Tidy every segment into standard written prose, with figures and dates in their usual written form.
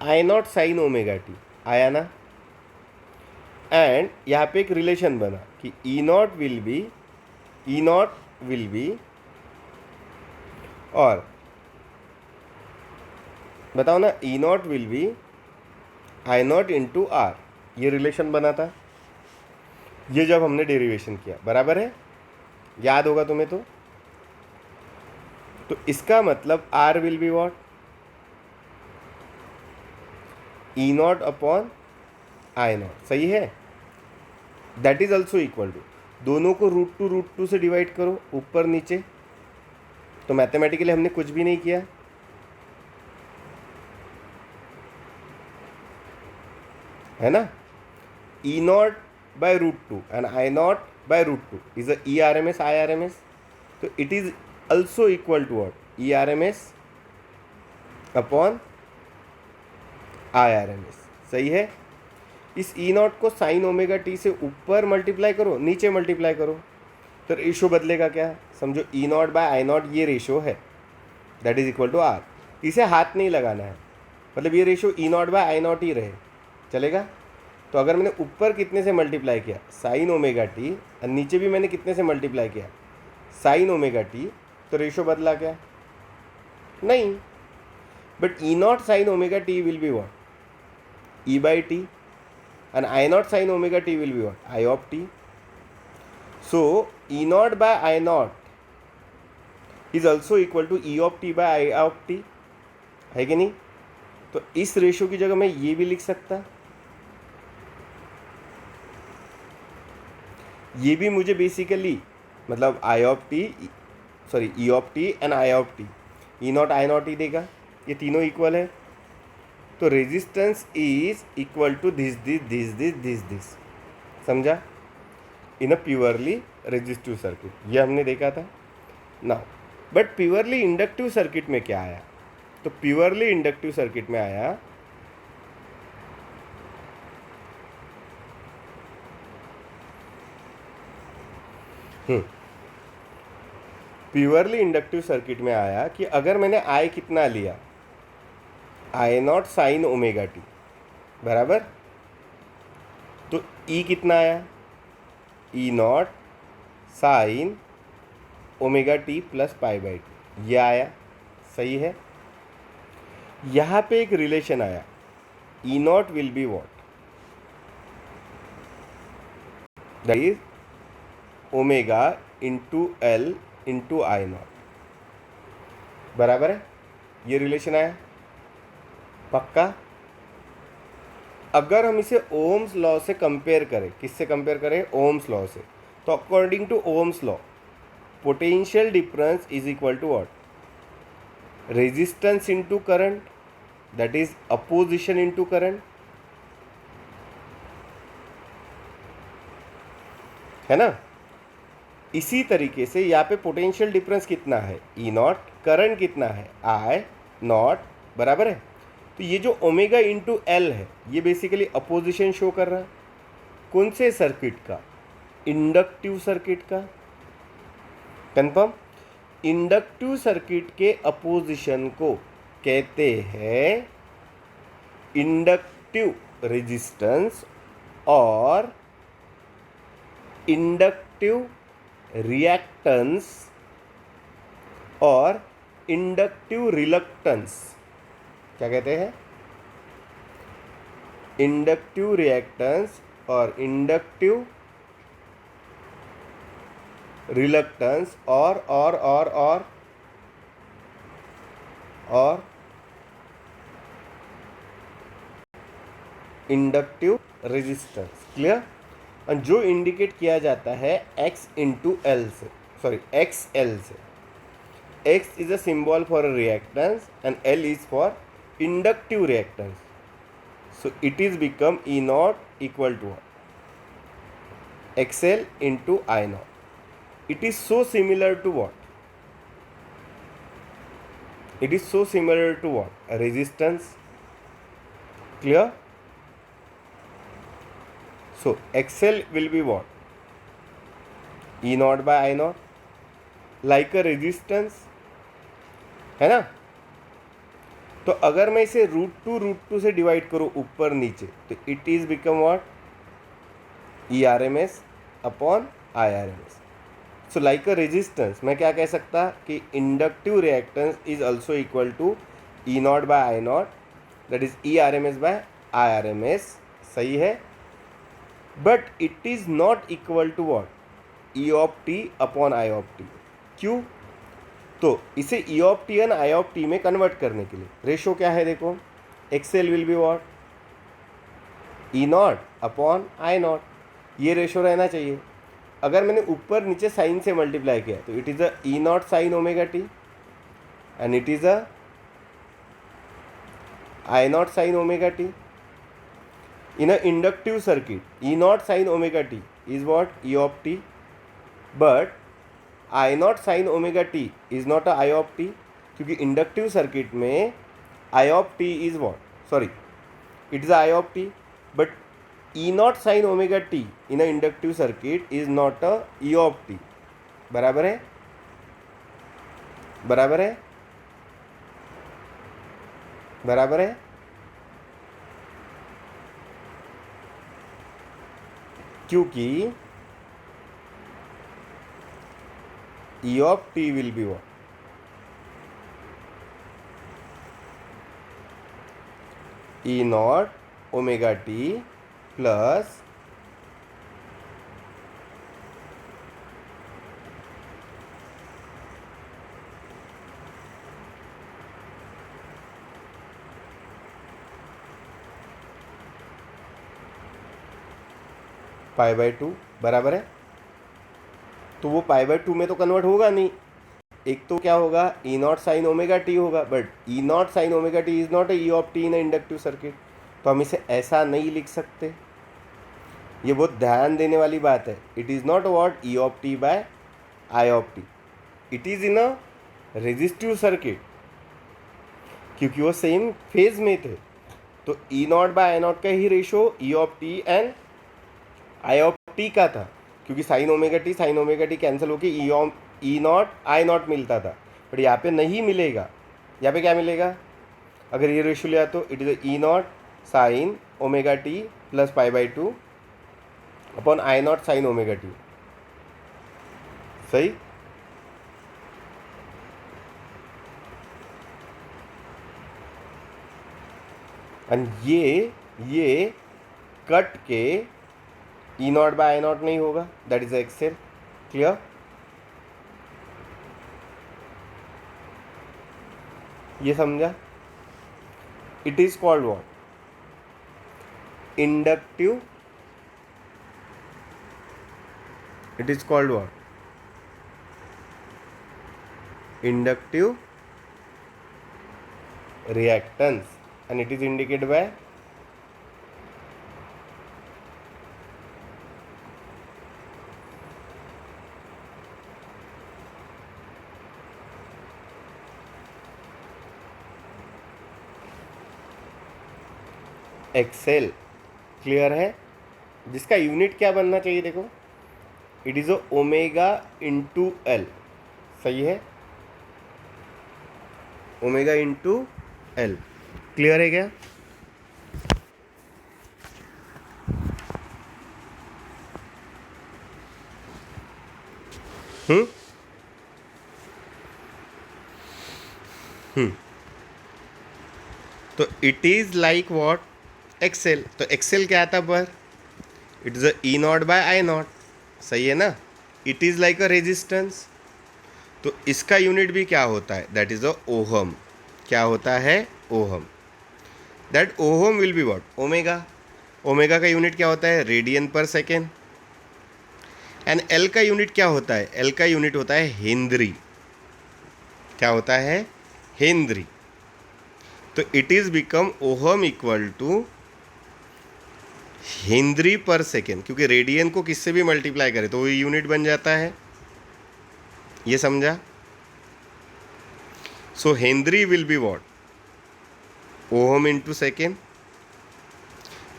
आई naught sine omega T आया ना, and यहाँ पे एक रिलेशन बना कि ई नॉट विल बी और बताओ ना, E naught will be I naught into R, ये रिलेशन बना था ये जब हमने डेरिवेशन किया, बराबर है, याद होगा तुम्हें तो इसका मतलब R will be what, E not upon I not, सही है। That is also equal to, दोनों को रूट टू से डिवाइड करो ऊपर नीचे, तो मैथमेटिकली हमने कुछ भी नहीं किया, है ना। E not by √2 and I naught by √2 is a E R M S I R M S, तो it is also equal to what, E R M S upon I R M S, सही है। इस E naught को sine omega T से ऊपर multiply करो, नीचे multiply करो, तो रेशो बदलेगा क्या, समझो E not by I not ये रेशो है, that is equal to R, इसे हाथ नहीं लगाना है, मतलब ये ratio E not by I not ही रहे, चलेगा। तो अगर मैंने ऊपर कितने से मल्टीप्लाई किया, साइन ओमेगा टी, और नीचे भी मैंने कितने से मल्टीप्लाई किया, साइन ओमेगा टी, तो रेशो बदला क्या, नहीं। But E naught sine omega T will be what, E by T, and I naught sin omega t will be what, I of t. So E naught by I naught is also equal to E of t by I of t, है कि नहीं। तो इस ratio की जगह मैं ये भी लिख सकता, ये भी मुझे बेसिकली मतलब I of t sorry E of t and I of t, E not I not ही देगा, ये तीनों इक्वल है, तो resistance is equal to this, समझा, in a purely resistive circuit, ये हमने देखा था ना। बट प्योरली इंडक्टिव सर्किट में क्या आया, तो प्योरली इंडक्टिव सर्किट में आया प्योरली इंडक्टिव सर्किट में आया कि अगर मैंने आई कितना लिया, I naught sine omega T, बराबर, तो ई कितना आया, E naught sine omega T plus pi by T, ये आया, सही है। यहाँ पे एक रिलेशन आया, E naught will be what, that is omega into L into I naught, बराबर है, ये रिलेशन आया, पक्का। अगर हम इसे ओम्स लॉ से कंपेयर करें, किससे कंपेयर करें, ओम्स लॉ से, तो according to Ohm's law potential difference is equal to what, resistance into current, that is opposition into current, है ना। इसी तरीके से यहाँ पे पोटेंशियल डिफरेंस कितना है, ई नॉट, करंट कितना है, आई नॉट, बराबर है। तो ये जो ओमेगा इंटू एल है, ये बेसिकली अपोजिशन शो कर रहा है, कौन से सर्किट का, इंडक्टिव सर्किट का, कंफर्म। इंडक्टिव सर्किट के अपोजिशन को कहते हैं इंडक्टिव रेजिस्टेंस और इंडक्टिव रिएक्टेंस और इंडक्टिव रिलक्टेंस, क्या कहते हैं, इंडक्टिव रिएक्टेंस और इंडक्टिव रिलक्टेंस और इंडक्टिव रेजिस्टेंस, क्लियर। और जो इंडिकेट किया जाता है x इंटू एल से, सॉरी एक्स एल से, x is a symbol for reactance and l is for inductive reactance, so it is become E not equal to XL into I naught. It is so similar to what? It is so similar to what? A resistance. Clear? So XL will be what? E naught by I naught. Like a resistance, है ना. तो अगर मैं इसे √2 से divide करूँ ऊपर नीचे तो it is become what, ERMS upon IRMS. So like a resistance मैं क्या कह सकता कि inductive reactance is also equal to E0 by I0, that is ERMS by IRMS. सही है, but it is not equal to what, E of T upon I of T. क्यों? तो इसे E of T and I of T में convert करने के लिए ratio क्या है, देखो XL will be what, E0 upon I0. ये रेशो रहना चाहिए. अगर मैंने ऊपर नीचे साइन से मल्टीप्लाई किया तो it is a E0 sine omega T and it is a I0 sine omega T. In a inductive circuit E0 sine omega T is what, E of T, but I0 sine omega T is not a I of T, क्योंकि inductive circuit में I of T is what, sorry it is I of T, but E0 sine omega T in a inductive circuit is not a E of T. बराबर है, बराबर है, बराबर है. क्योंकि E of T will be what, E0 omega T plus π/2. बराबर है. तो वो π/2 में तो कन्वर्ट होगा नहीं. एक तो क्या होगा, E0 साइन ओमेगा टी होगा, but E0 sine omega T is not a E of T in inductive circuit. तो हम इसे ऐसा नहीं लिख सकते. ये बहुत ध्यान देने वाली बात है. It is not what E of T by I of T. It is in a resistive circuit, क्योंकि वो सेम फेज में थे. तो E0 बाय I0 का ही ratio E of T and I of T का था, क्योंकि साइन ओमेगा टी कैंसिल होकर E0 I0 मिलता था. बट यहाँ पे नहीं मिलेगा. यहाँ पे क्या मिलेगा, अगर ये रेशो लिया तो it is E0 sine omega T plus π/2 upon I0 sine omega T. सही. एंड ये कट के E0 बाय I0 नहीं होगा, दैट इज एक्सेल. क्लियर. ये समझा. It is called what, inductive. It is called what, inductive reactance, and it is indicated by XL. Clear है. जिसका unit क्या बनना चाहिए, देखो it is omega into L. सही है, ओमेगा इंटू एल. क्लियर है क्या. हम्म तो it is like what, XL. तो एक्सेल क्या आता पर, it is E0 by I0. सही है ना. It is like a resistance. तो इसका यूनिट भी क्या होता है, दैट इज अ ओहम. क्या होता है, ohm. That ohm will be what, omega. Omega का यूनिट क्या होता है, radian per second. And L का यूनिट क्या होता है, एल का यूनिट होता है हेनरी. क्या होता है, हेनरी. तो it is become ohm equal to henry per second, क्योंकि रेडियन को किससे भी मल्टीप्लाई करें तो वो यूनिट बन जाता है. ये समझा. So Henry will be what, ohm into second.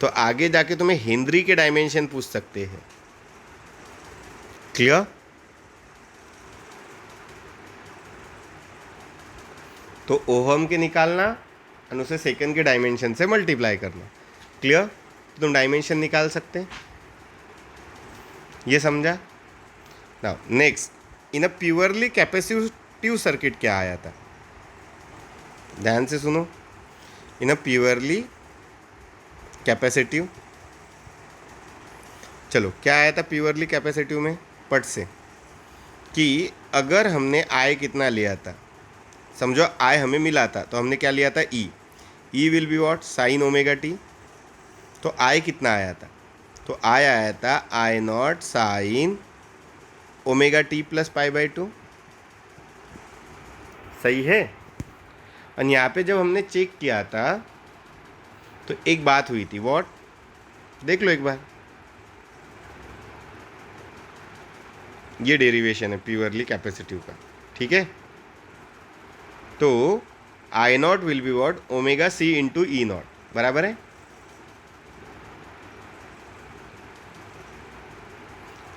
तो आगे जाके तुम्हें हेनरी के डायमेंशन पूछ सकते हैं. क्लियर. तो ओहम के निकालना और उसे सेकंड के डायमेंशन से मल्टीप्लाई करना। क्लियर? तो तुम डायमेंशन निकाल सकते हैं। ये समझा? Now next, in a purely capacitive circuit क्या आया था? ध्यान से सुनो। इन अ प्योरली कैपेसिटिव, चलो क्या आया था प्योरली कैपेसिटिव में? पट से कि अगर हमने आई कितना लिया था, समझो आई हमें मिला था, तो हमने क्या लिया था? E will be what? Sine omega T. तो आई कितना आया था? तो आई आया था I naught sine omega T plus pi by 2। सही है? और यहाँ पे जब हमने चेक किया था तो एक बात हुई थी, वॉट? देख लो एक बार, ये डेरिवेशन है प्योरली कैपेसिटिव का। ठीक है? तो I naught will be what? Omega C into E naught, बराबर है?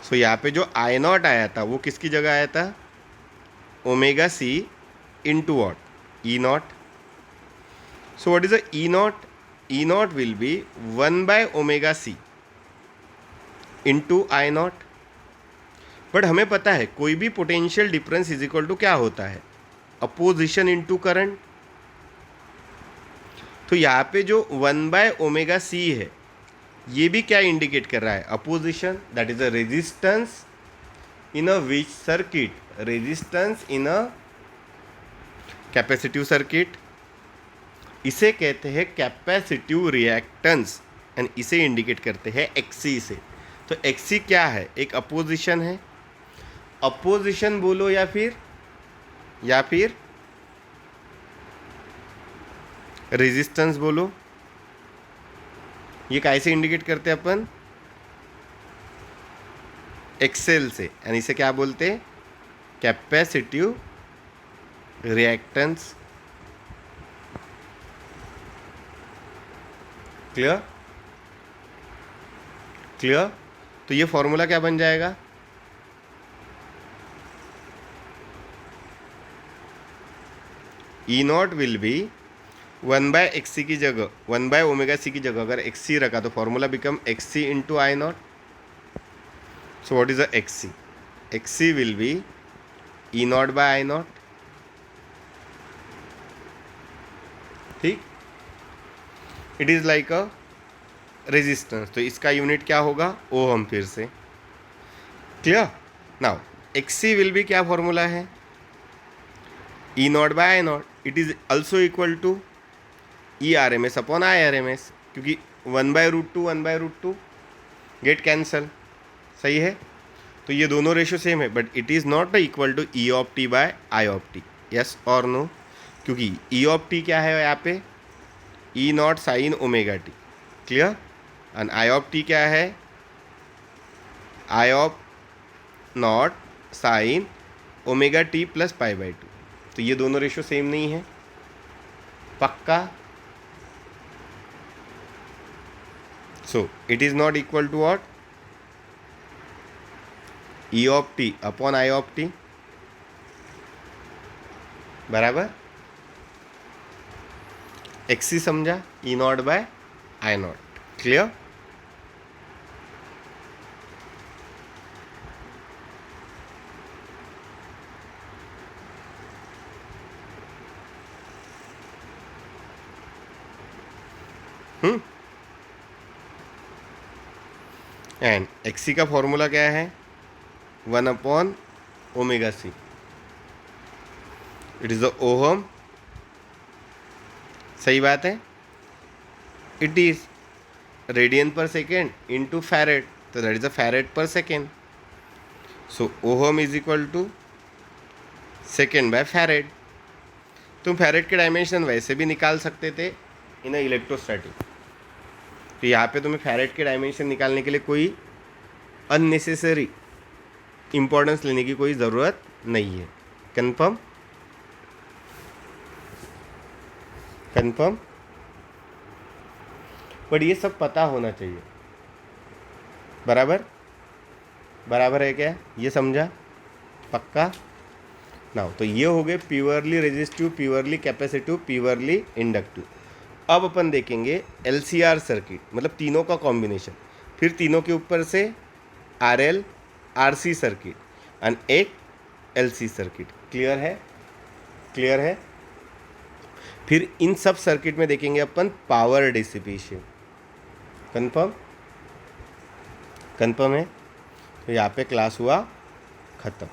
सो यहाँ पे जो आई नॉट आया था वो किसकी जगह आया था? Omega C into what? E naught. So what is the E naught? E naught will be 1 by omega C into I naught. But हमें पता है कोई भी potential difference is equal to क्या होता है? Opposition into current. तो यहाँ पे जो 1 बाय ओमेगा सी है ये भी क्या इंडिकेट कर रहा है? Opposition, that is a resistance in a which circuit? Resistance in a capacitive circuit. इसे कहते हैं कैपेसिटिव रिएक्टेंस एंड इसे इंडिकेट करते हैं एक्सी से। तो एक्सी क्या है? एक अपोजिशन है। अपोजिशन बोलो या फिर रेजिस्टेंस बोलो। ये कैसे इंडिकेट करते हैं अपन? एक्सेल से, एंड इसे क्या बोलते हैं? Capacitive reactance. क्लियर? क्लियर? तो ये फॉर्मूला क्या बन जाएगा? E naught will be 1 by X C की जगह, 1 बाय ओमेगा सी की जगह अगर एक्स सी रखा तो formula become X C into I naught. So what is the X C? X C will be E not by I naught. ठीक? It is like a resistance, तो इसका unit क्या होगा? ओहम। फिर से clear? Now X C will be क्या formula है? E not by I naught. It is also equal to E R M S upon I R M S, क्योंकि 1/√2 gate cancel. सही है? तो ये दोनों रेशो सेम है, but it is not equal to E of T by I of T. Yes और no? क्योंकि E of T क्या है यहाँ पे? E naught sine omega T. Clear? And I of T क्या है? I of naught sine omega T plus pi by 2। तो ये दोनों रेशो सेम नहीं है। पक्का? So it is not equal to what? E of T upon I of T, बराबर? X C समझा? E not by I naught. Clear? And X C का formula क्या है? 1 upon omega C. It is the ohm. सही बात है? इट इज radian per second into farad, तो that is a farad per second. So ohm is equal to second by farad. तुम फैरेड के डायमेंशन वैसे भी निकाल सकते थे इन इलेक्ट्रोस्टैटिक, तो यहाँ पे तुम्हें फैरेड के डायमेंशन निकालने के लिए कोई अननेसेसरी इम्पोर्टेंस लेने की कोई ज़रूरत नहीं है। कंफर्म? कंफर्म? बट ये सब पता होना चाहिए। बराबर? बराबर है क्या? ये समझा? पक्का? नाउ तो ये हो गए purely resistive, purely capacitive, purely inductive. अब अपन देखेंगे LCR सर्किट, मतलब तीनों का कॉम्बिनेशन, फिर तीनों के ऊपर से RL RC सर्किट एंड एक LC सर्किट। क्लियर है? क्लियर है? फिर इन सब सर्किट में देखेंगे अपन पावर डिसिपेशन। कंफर्म? कंफर्म है? तो यहाँ पे क्लास हुआ ख़त्म।